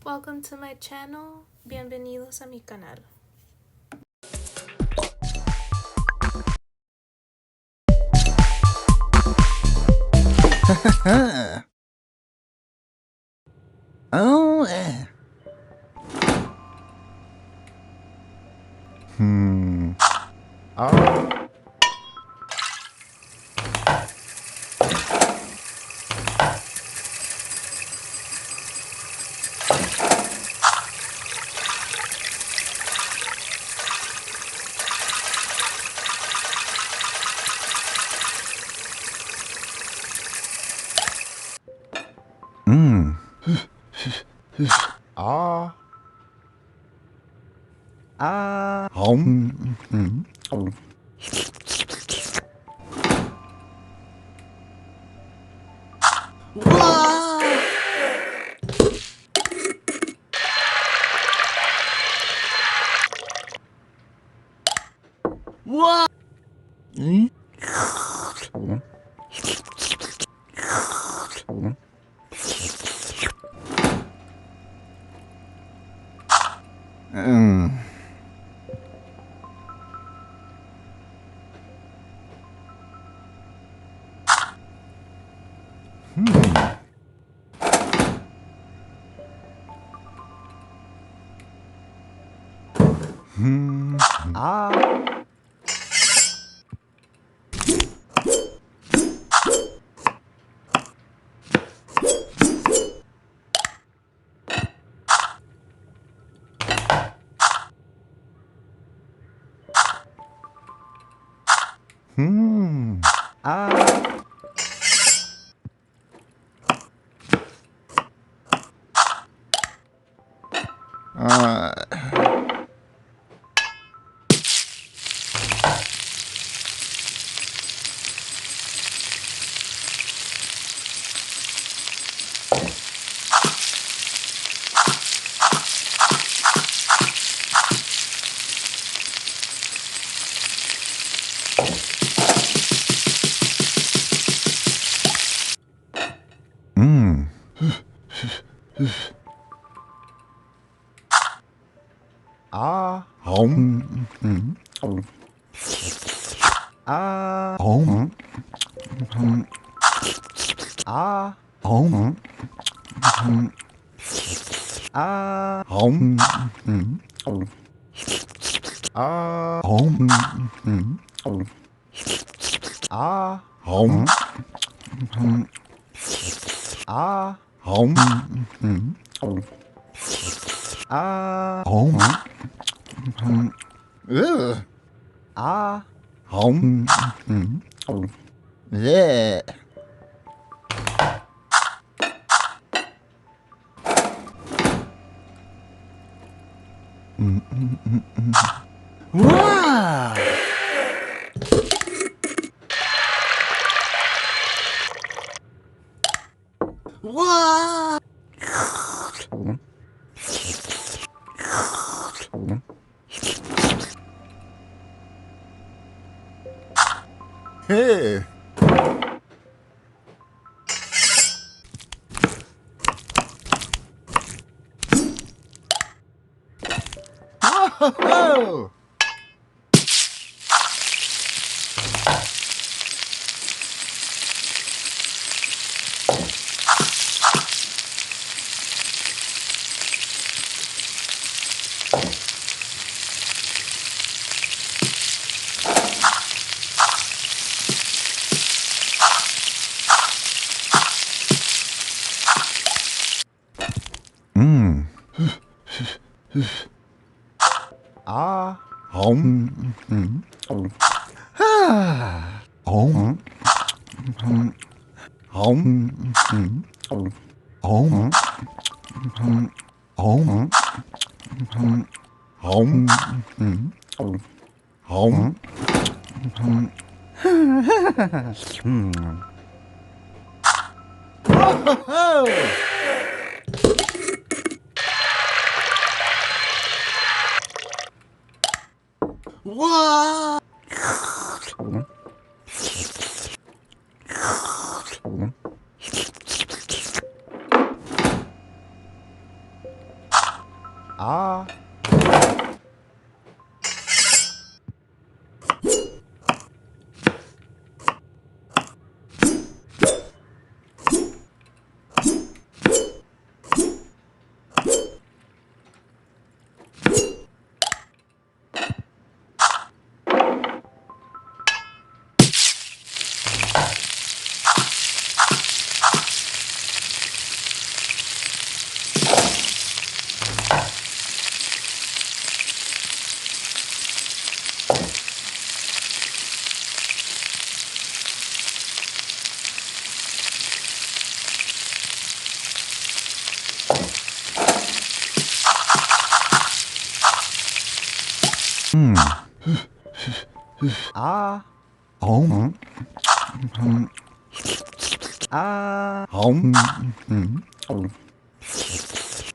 Welcome to my channel. Bienvenidos a mi canal. Oh, Oh. Ah. Ah. Home. What? Ah. Ah. Ah. Home. Ah. Home. Ah. Home. Ah. Home. Ah. Home. Ah. Home. Ah. Home. Ah. Home. Ugh. Ah. Home. Yeah. Wow. Wow. Hey. Whoa. Ah. Home. Ah. Home. Home. Home. Home. Home. Home. Whoa. What? Ah. Ah. Home. Ah. Home.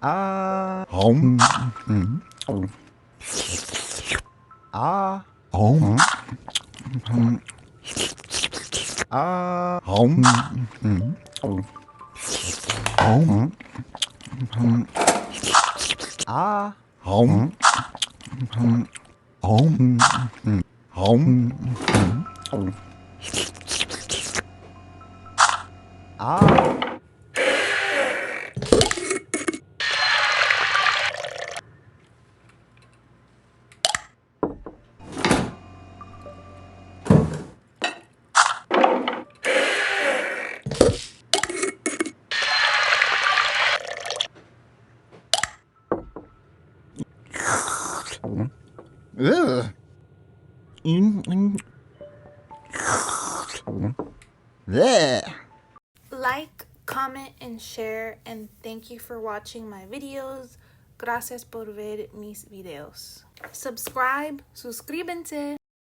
Ah. Home. Ah. Home. Ah. Home. Home. Ah. Home. Home. Home. Ah. Ugh. Bleh. Like, comment, and share, and thank you for watching my videos. Gracias por ver mis videos. Subscribe, suscríbanse.